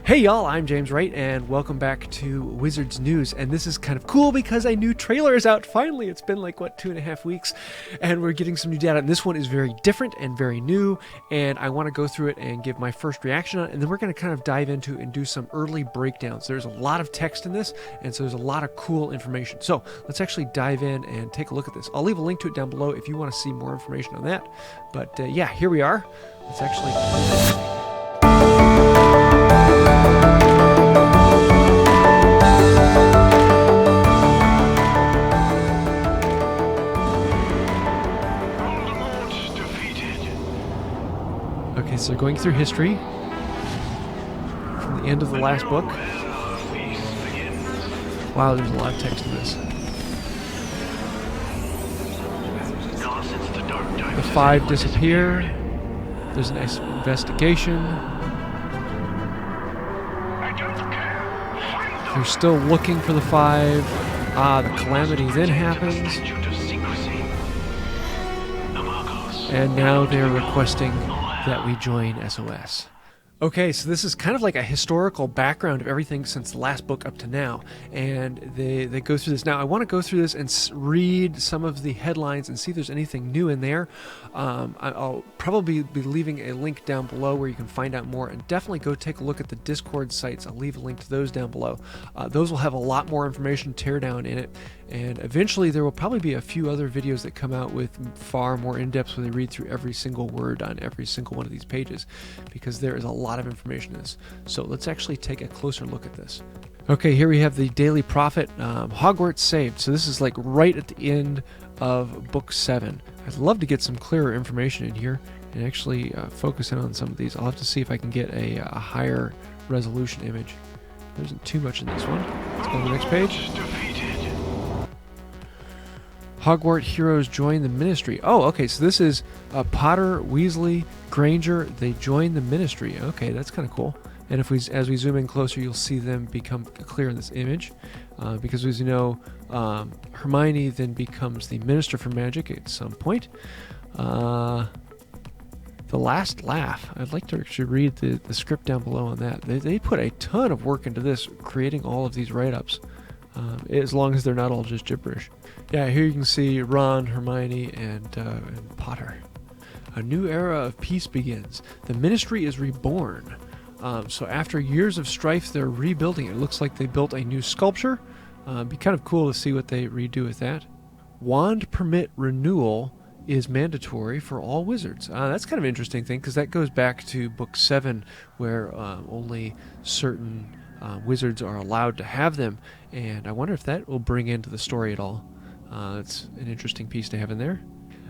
Hey y'all, I'm JamesWright, and welcome back to Wizards News. And this is kind of cool because a new trailer is out finally. It's been like, 2.5 weeks, and we're getting some new data. And this one is very different and very new, and I want to go through it and give my first reaction on it, and then we're going to kind of dive into and do some early breakdowns. There's a lot of text in this, and so there's a lot of cool information. So let's actually dive in and take a look at this. I'll leave a link to it down below if you want to see more information on that. But yeah, here we are. Let's actually play this thing. Okay, so going through history from the end of the last book. Wow, there's a lot of text in this. The five disappear. There's an investigation. They're still looking for the five. The calamity then happens. And now they're requesting that we join SOS. Okay, so this is kind of like a historical background of everything since the last book up to now, and they go through this. Now, I want to go through this and read some of the headlines and see if there's anything new in there. I'll probably be leaving a link down below where you can find out more, and definitely go take a look at the Discord sites. I'll leave a link to those down below. Those will have a lot more information, teardown in it, and eventually there will probably be a few other videos that come out with far more in-depth where they read through every single word on every single one of these pages, because there is a lot of information in this. So let's actually take a closer look at this. Okay, here we have the Daily Prophet, Hogwarts Saved. So this is like right at the end of book 7. I'd love to get some clearer information in here and actually focus in on some of these. I'll have to see if I can get a higher resolution image. There isn't too much in this one. Let's go to the next page. Hogwarts heroes join the Ministry. Oh, okay, so this is Potter, Weasley, Granger. They join the Ministry. Okay, that's kind of cool. And as we zoom in closer, you'll see them become clear in this image. Because as you know, Hermione then becomes the Minister for Magic at some point. The Last Laugh. I'd like to actually read the script down below on that. They put a ton of work into this, creating all of these write-ups. As long as they're not all just gibberish. Yeah, here you can see Ron, Hermione, and Potter. A new era of peace begins. The Ministry is reborn. So after years of strife, they're rebuilding it. It looks like they built a new sculpture. It'd be kind of cool to see what they redo with that. Wand permit renewal is mandatory for all wizards. That's kind of an interesting thing, because that goes back to book 7, where only certain wizards are allowed to have them, and I wonder if that will bring into the story at all. It's an interesting piece to have in there.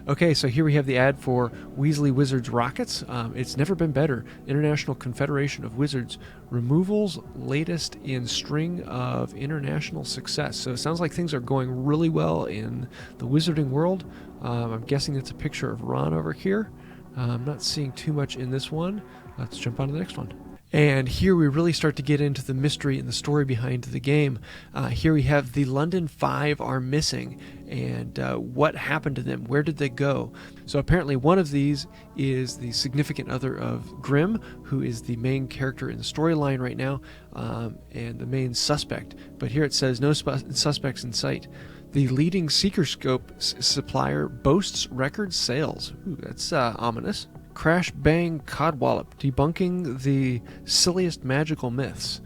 Okay, so here we have the ad for Weasley Wizards Rockets. It's never been better. International Confederation of Wizards removals latest in string of international success. So it sounds like things are going really well in the wizarding world. I'm guessing it's a picture of Ron over here. I'm not seeing too much in this one. Let's jump on to the next one. And here we really start to get into the mystery and the story behind the game. Here we have the London Five are missing, and what happened to them? Where did they go? So apparently one of these is the significant other of Grimm, who is the main character in the storyline right now, and the main suspect. But here it says no suspects in sight. The leading Seekerscope supplier boasts record sales. Ooh, that's ominous. Crash Bang Codwallop, debunking the silliest magical myths.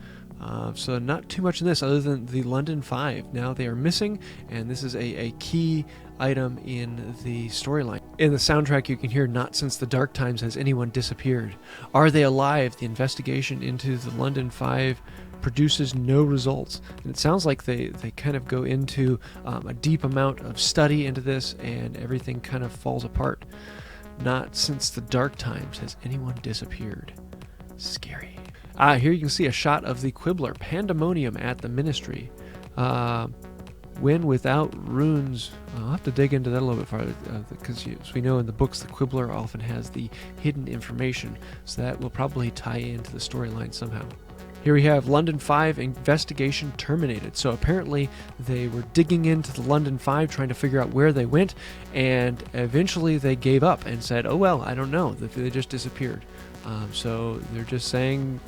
So not too much in this other than the London Five. Now they are missing, and this is a key item in the storyline. In the soundtrack you can hear "Not since the dark times has anyone disappeared." Are they alive? The investigation into the London Five produces no results. And it sounds like they kind of go into a deep amount of study into this, and everything kind of falls apart. Not since the dark times has anyone disappeared. Scary. Here you can see a shot of the Quibbler. Pandemonium at the Ministry. Win without runes. I'll have to dig into that a little bit farther, because as we know in the books, the Quibbler often has the hidden information, so that will probably tie into the storyline somehow. Here we have London 5 investigation terminated. So apparently they were digging into the London 5 trying to figure out where they went, and eventually they gave up and said, oh well, I don't know, they just disappeared. So they're just saying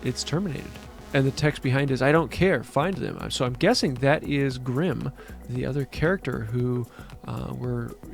it's terminated. And the text behind is, I don't care, find them. So I'm guessing that is Grimm, the other character who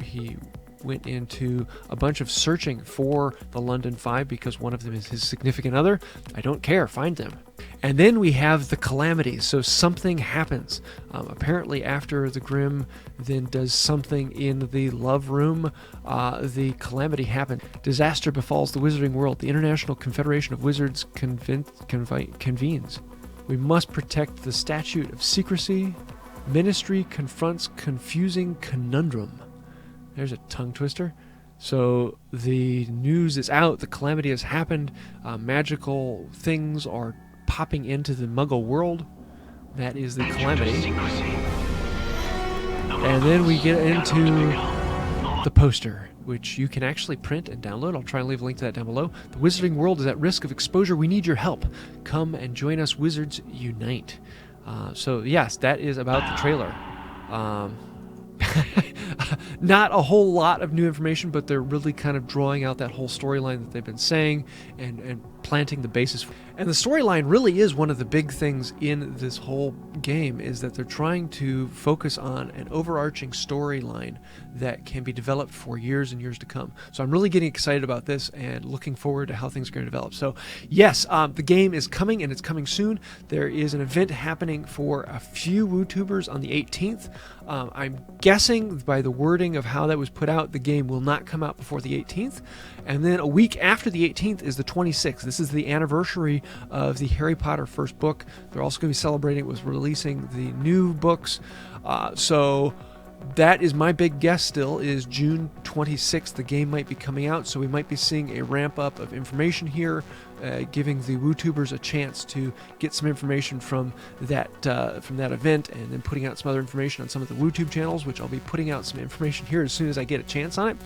he went into a bunch of searching for the London Five because one of them is his significant other. I don't care, find them. And then we have the calamities. So something happens. Apparently after the Grimm then does something in the love room, the calamity happened. Disaster befalls the wizarding world. The International Confederation of Wizards convenes. We must protect the statute of secrecy. Ministry confronts confusing conundrum. There's a tongue twister. So the news is out. The calamity has happened. Magical things are popping into the Muggle world. That is the calamity. And then we get into the poster, which you can actually print and download. I'll try and leave a link to that down below. The wizarding world is at risk of exposure. We need your help. Come and join us, Wizards Unite. So yes, that is about the trailer. Not a whole lot of new information, but they're really kind of drawing out that whole storyline that they've been saying and planting the basis for. And the storyline really is one of the big things in this whole game, is that they're trying to focus on an overarching storyline that can be developed for years and years to come. So I'm really getting excited about this and looking forward to how things are going to develop. So yes, the game is coming, and it's coming soon. There is an event happening for a few WooTubers on the 18th. I'm guessing by the wording of how that was put out, the game will not come out before the 18th. And then a week after the 18th is the 26th. This is the anniversary of the Harry Potter first book. They're also going to be celebrating with releasing the new books. So that is my big guess still, is June 26th. The game might be coming out, so we might be seeing a ramp up of information here, giving the WooTubers a chance to get some information from that event, and then putting out some other information on some of the WooTube channels, which I'll be putting out some information here as soon as I get a chance on it.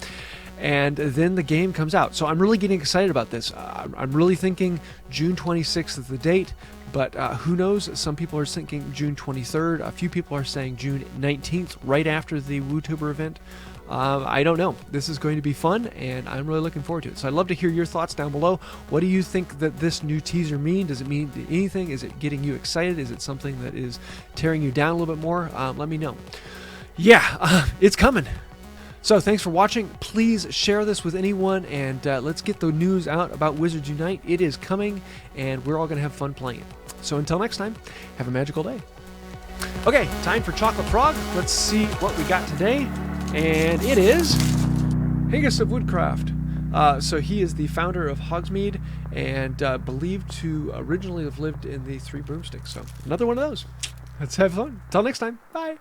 And then the game comes out. So I'm really getting excited about this. I'm really thinking June 26th is the date, but who knows? Some people are thinking June 23rd. A few people are saying June 19th, right after the WooTuber event. I don't know. This is going to be fun, and I'm really looking forward to it. So I'd love to hear your thoughts down below. What do you think that this new teaser mean? Does it mean anything? Is it getting you excited? Is it something that is tearing you down a little bit more? Let me know. Yeah, it's coming. So thanks for watching. Please share this with anyone, and let's get the news out about Wizards Unite. It is coming, and we're all going to have fun playing it. So until next time, have a magical day. Okay, time for Chocolate Frog. Let's see what we got today. And it is Haggis of Woodcraft. So he is the founder of Hogsmeade, and believed to originally have lived in the Three Broomsticks. So another one of those. Let's have fun. Until next time, bye.